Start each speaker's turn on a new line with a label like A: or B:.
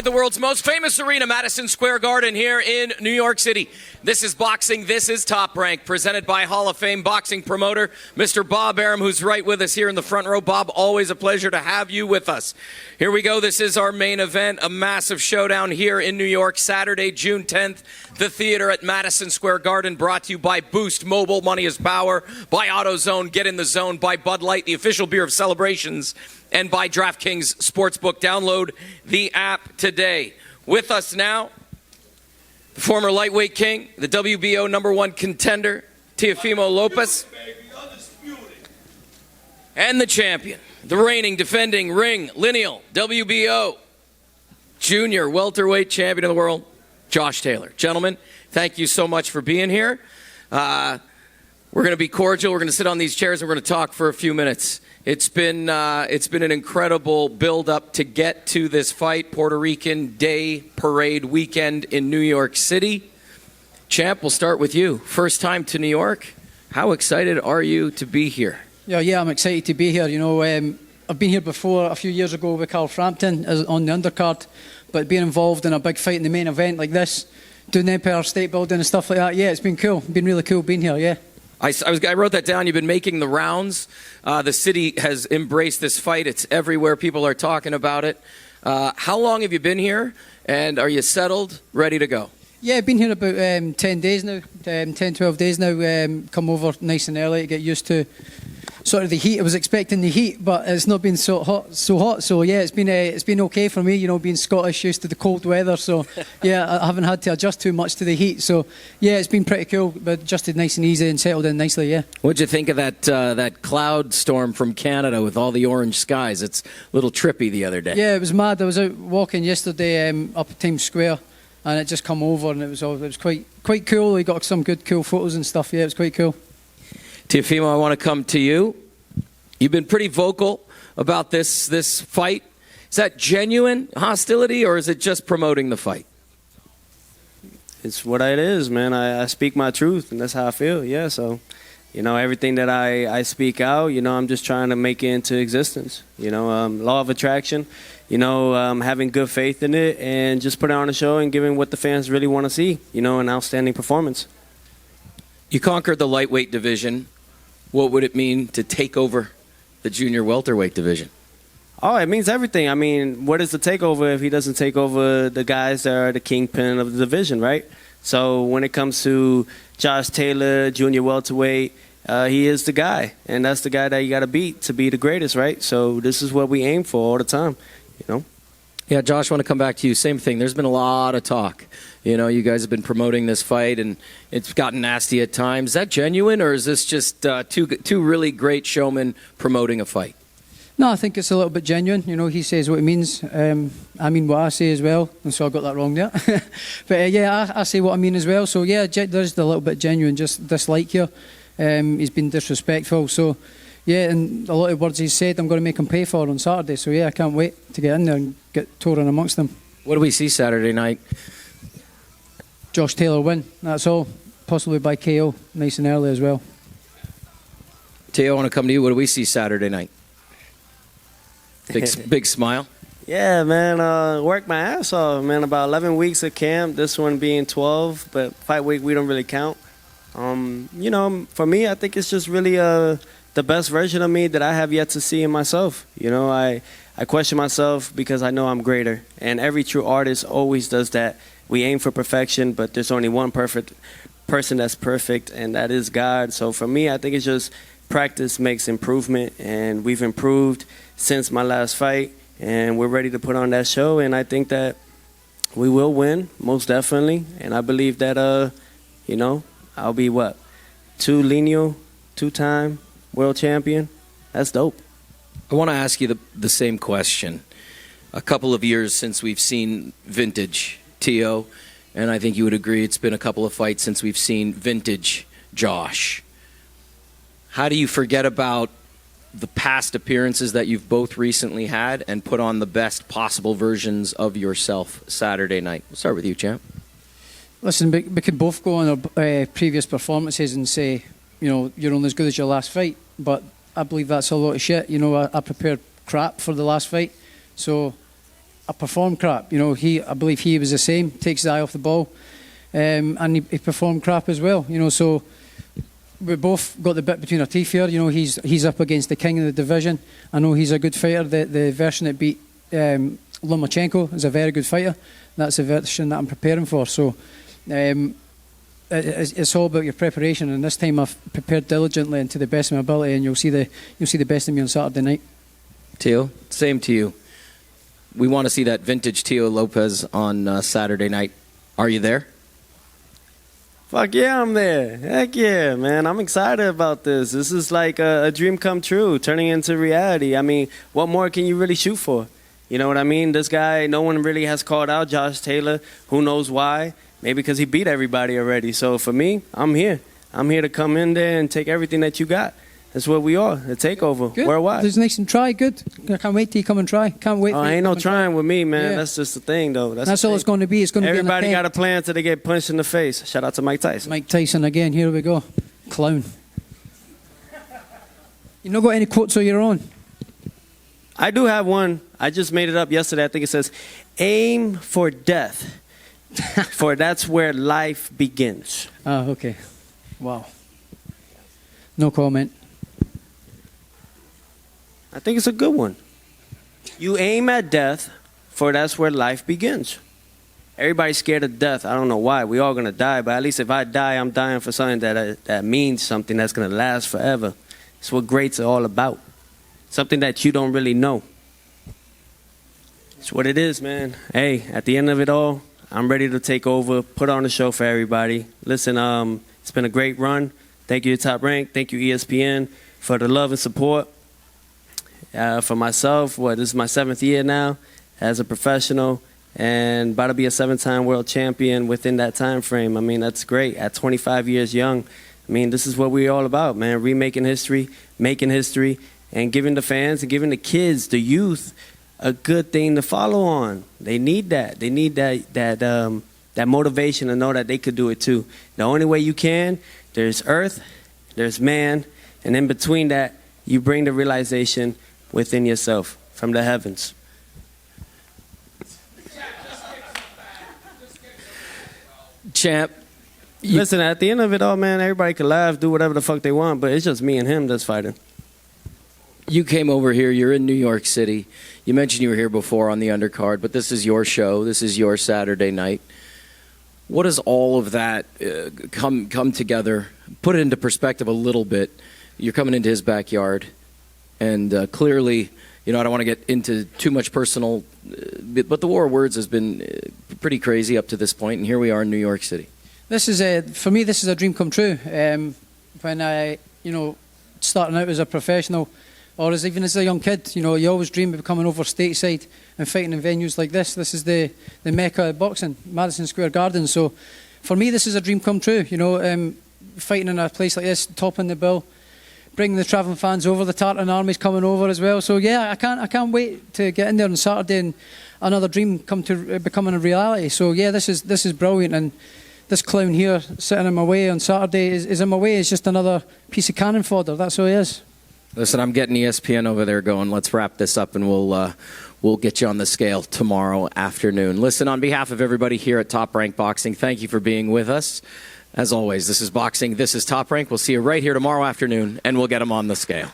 A: the world's most famous arena, Madison Square Garden, here in New York City. This is boxing. This is Top Rank, presented by Hall of Fame boxing promoter, Mr. Bob Arum, who's right with us here in the front row. Bob, always a pleasure to have you with us. Here we go. This is our main event, a massive showdown here in New York, Saturday, June 10th. The theater at Madison Square Garden, brought to you by Boost Mobile, Money is Power, by AutoZone, Get in the Zone, by Bud Light, the official beer of celebrations, and by DraftKings Sportsbook. Download the app today. With us now, the former lightweight king, the WBO #1 contender, Teofimo Lopez, and the champion, the reigning, defending, ring, lineal, WBO junior welterweight champion of the world, Josh Taylor. Gentlemen, thank you so much for being here. We're going to be cordial. We're going to sit on these chairs and we're going to talk for a few minutes. It's been an incredible build-up to get to this fight. Puerto Rican Day Parade weekend in New York City. Champ, we'll start with you. First time to New York. How excited are you to be here?
B: Yeah, I'm excited to be here. You know, I've been here before a few years ago with Carl Frampton on the undercard, but being involved in a big fight in the main event like this, doing the Empire State Building and stuff like that, yeah, it's been cool. It's been really cool being here, yeah.
A: I wrote that down. You've been making the rounds. The city has embraced this fight. It's everywhere. People are talking about it. How long have you been here, and are you settled, ready to go?
B: Yeah, I've been here about 10 days now, 12 days now. Come over nice and early to get used to sort of the heat. I was expecting the heat, but it's not been so hot. So yeah, it's been okay for me. You know, being Scottish, used to the cold weather. So yeah, I haven't had to adjust too much to the heat. So yeah, it's been pretty cool. But adjusted nice and easy and settled in nicely. Yeah.
A: What'd you think of that cloud storm from Canada with all the orange skies? It's a little trippy the other day.
B: Yeah, it was mad. I was out walking yesterday up at Times Square, and it just come over, and it was quite cool. We got some good cool photos and stuff. Yeah, it was quite cool.
A: Teofimo, I want to come to you. You've been pretty vocal about this fight. Is that genuine hostility, or is it just promoting the fight?
C: It's what it is, man. I speak my truth, and that's how I feel, yeah. So, you know, everything that I speak out, you know, I'm just trying to make it into existence. You know, law of attraction, you know, having good faith in it and just putting on a show and giving what the fans really want to see, you know, an outstanding performance.
A: You conquered the lightweight division. What would it mean to take over the junior welterweight division?
C: Oh, it means everything. I mean, what is the takeover if he doesn't take over the guys that are the kingpin of the division, right? So when it comes to Josh Taylor, junior welterweight, he is the guy, and that's the guy that you got to beat to be the greatest, right? So this is what we aim for all the time, you know?
A: Yeah, Josh, I want to come back to you. Same thing. There's been a lot of talk. You know, you guys have been promoting this fight, and it's gotten nasty at times. Is that genuine, or is this just two really great showmen promoting a fight?
B: No, I think it's a little bit genuine. You know, he says what he means. I mean what I say as well, and so I got that wrong there. But yeah, I say what I mean as well. So yeah, there's a little bit genuine, just dislike here. He's been disrespectful. So yeah, and a lot of words he's said, I'm going to make him pay for on Saturday. So yeah, I can't wait to get in there and get torn amongst them.
A: What do we see Saturday night?
B: Josh Taylor win. That's all. Possibly by KO, nice and early as well.
A: Teo, I want to come to you. What do we see Saturday night? Big smile.
C: Yeah, man, worked my ass off, man. About 11 weeks of camp, this one being 12, but fight week we don't really count. You know, for me, I think it's just really the best version of me that I have yet to see in myself. You know, I question myself because I know I'm greater, and every true artist always does that. We aim for perfection, but there's only one perfect person that's perfect, and that is God. So for me, I think it's just practice makes improvement, and we've improved since my last fight, and we're ready to put on that show, and I think that we will win, most definitely, and I believe that, you know, I'll be what? Two-time world champion? That's dope.
A: I want to ask you the same question. A couple of years since we've seen vintage Teo, and I think you would agree it's been a couple of fights since we've seen vintage Josh. How do you forget about the past appearances that you've both recently had and put on the best possible versions of yourself Saturday night? We'll start with you, champ.
B: Listen, we could both go on our previous performances and say, you know, you're only as good as your last fight, but I believe that's a lot of shit. You know, I prepared crap for the last fight, so a performed crap. You know, I believe he was the same. Takes his eye off the ball, and he performed crap as well. You know, so we both got the bit between our teeth here. You know, he's up against the king of the division. I know he's a good fighter. The version that beat Lomachenko is a very good fighter. That's the version that I'm preparing for. So it's all about your preparation. And this time I've prepared diligently and to the best of my ability. And you'll see the best of me on Saturday night.
A: Teo, same to you. We want to see that vintage Teofimo Lopez on Saturday night. Are you there?
C: Fuck yeah, I'm there. Heck yeah, man. I'm excited about this. This is like a dream come true, turning into reality. I mean, what more can you really shoot for? You know what I mean? This guy, no one really has called out Josh Taylor. Who knows why? Maybe because he beat everybody already. So for me, I'm here. I'm here to come in there and take everything that you got. That's what we are, a takeover,
B: Good.
C: worldwide.
B: There's nice and try, good. I can't wait till you come and try. Can't wait.
C: Oh,
B: for you
C: ain't
B: to
C: no
B: come and
C: trying
B: try.
C: with me, man.
B: Yeah.
C: That's just the thing, though.
B: That's all it's going to be. It's going to be
C: Everybody
B: on the
C: got a plan till they get punched in the face. Shout out to Mike Tyson.
B: Mike Tyson again. Here we go. Clown. You not got any quotes of your own?
C: I do have one. I just made it up yesterday. I think it says, aim for death, for that's where life begins.
B: Oh, okay. Wow. No comment.
C: I think it's a good one. You aim at death, for that's where life begins. Everybody's scared of death. I don't know why. We all going to die, but at least if I die, I'm dying for something that means something that's going to last forever. It's what greats are all about. Something that you don't really know. It's what it is, man. Hey, at the end of it all, I'm ready to take over, put on a show for everybody. Listen, it's been a great run. Thank you to Top Rank. Thank you, ESPN, for the love and support. For myself, this is my 7th year now as a professional and about to be a 7-time world champion within that time frame. I mean, that's great. At 25 years young, I mean, this is what we're all about, man. Remaking history, making history, and giving the fans and giving the kids, the youth, a good thing to follow on. They need that. They need that motivation to know that they could do it too. The only way you can, there's earth, there's man, and in between that, you bring the realization within yourself from the heavens.
A: Champ,
C: Listen, at the end of it all, man, everybody can laugh, do whatever the fuck they want, but it's just me and him that's fighting.
A: you came over here. You're in New York City. You mentioned you were here before on the undercard, but this is your show. This is your Saturday night. What does all of that come together? Put it into perspective a little bit. You're coming into his backyard, and clearly, I don't want to get into too much personal, but the war of words has been pretty crazy up to this point, and here we are in New York City.
B: This is for me. This is a dream come true. When I, starting out as a professional, or even as a young kid, you always dream of coming over stateside and fighting in venues like this. This is the mecca of boxing, Madison Square Garden. So, for me, this is a dream come true. Fighting in a place like this, topping the bill, bringing the travelling fans over. The Tartan Army's coming over as well. So yeah, I can't wait to get in there on Saturday and another dream come to becoming a reality. So yeah, this is brilliant. And this clown here sitting in my way on Saturday is in my way. It's just another piece of cannon fodder. That's all he is.
A: Listen, I'm getting ESPN over there going, let's wrap this up and we'll get you on the scale tomorrow afternoon. Listen, on behalf of everybody here at Top Rank Boxing, thank you for being with us. As always, this is Boxing, this is Top Rank. We'll see you right here tomorrow afternoon, and we'll get them on the scale.